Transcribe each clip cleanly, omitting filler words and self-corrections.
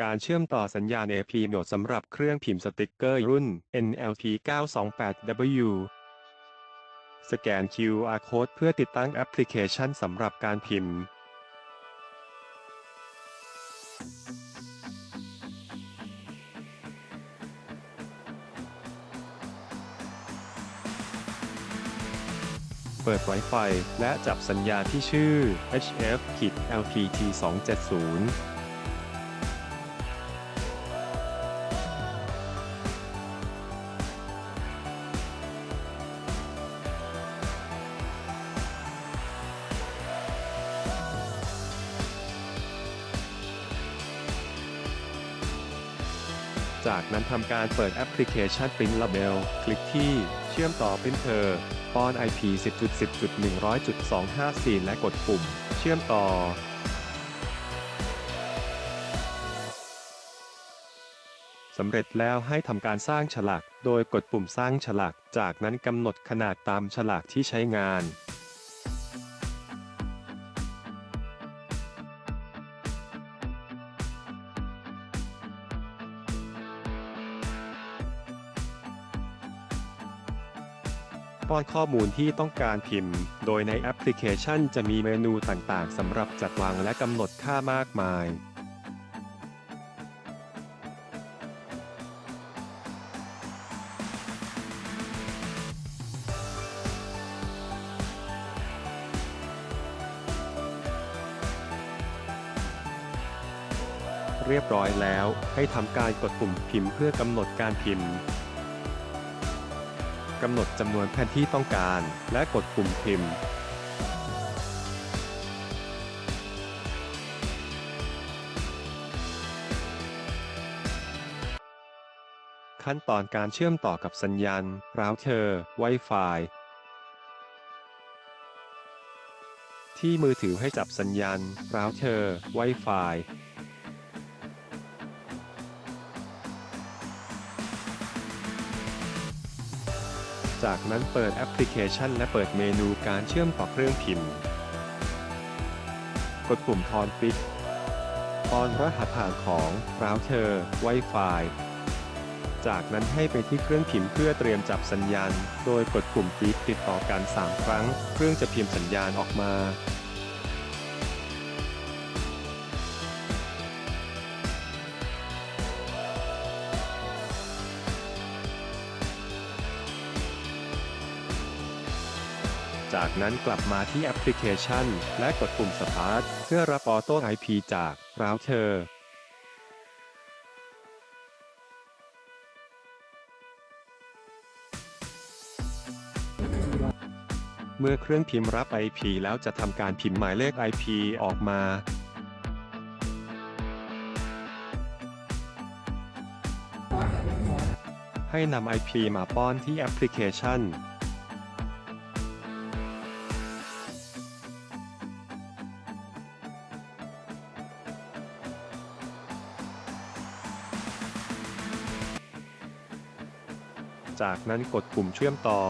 การเชื่อมต่อสัญญาณ AP โหมดสำหรับเครื่องพิมพ์สติกเกอร์รุ่น NLP928W สแกน QR Code เพื่อติดตั้งแอปพลิเคชันสำหรับการพิมพ์เปิด Wi-Fi และจับสัญญาณที่ชื่อ HF-LPT270จากนั้นทำการเปิดแอปพลิเคชัน Print Label คลิกที่เชื่อมต่อ Printer ป้อน IP 10.10.100.254 และกดปุ่มเชื่อมต่อสำเร็จแล้วให้ทำการสร้างฉลากโดยกดปุ่มสร้างฉลากจากนั้นกำหนดขนาดตามฉลากที่ใช้งานป้อนข้อมูลที่ต้องการพิมพ์โดยในแอปพลิเคชันจะมีเมนูต่างๆสำหรับจัดวางและกำหนดค่ามากมายเรียบร้อยแล้วให้ทำการกดปุ่มพิมพ์เพื่อกำหนดการพิมพ์กำหนดจำนวนแผ่นที่ต้องการและกดปุ่มพิมพ์ขั้นตอนการเชื่อมต่อกับสัญญาณเราเตอร์ Wi-Fi ที่มือถือให้จับสัญญาณเราเตอร์ Wi-Fiจากนั้นเปิดแอปพลิเคชันและเปิดเมนูการเชื่อมต่อเครื่องพิมพ์กดปุ่มทอนปิกตอนรหัสผ่านของเราเตอร์ Wi-Fi จากนั้นให้ไปที่เครื่องพิมพ์เพื่อเตรียมจับสัญญาณโดยกดปุ่มปิกติดต่อกัน3 ครั้งเครื่องจะพิมพ์สัญญาณออกมาจากนั้นกลับมาที่แอปพลิเคชันและกดปุ่ม Start เพื่อรับออโต้ IP จากเราเตอร์เมื่อเครื่องพิมพ์รับ IP แล้วจะทำการพิมพ์หมายเลข IP ออกมาให้นำ IP มาป้อนที่แอปพลิเคชันจากนั้นกดปุ่มเชื่อมต่อ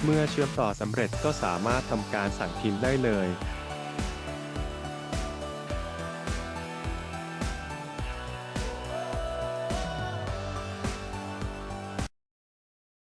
เมื่อเชื่อมต่อสำเร็จก็สามารถทำการสั่งพิมพ์ได้เลย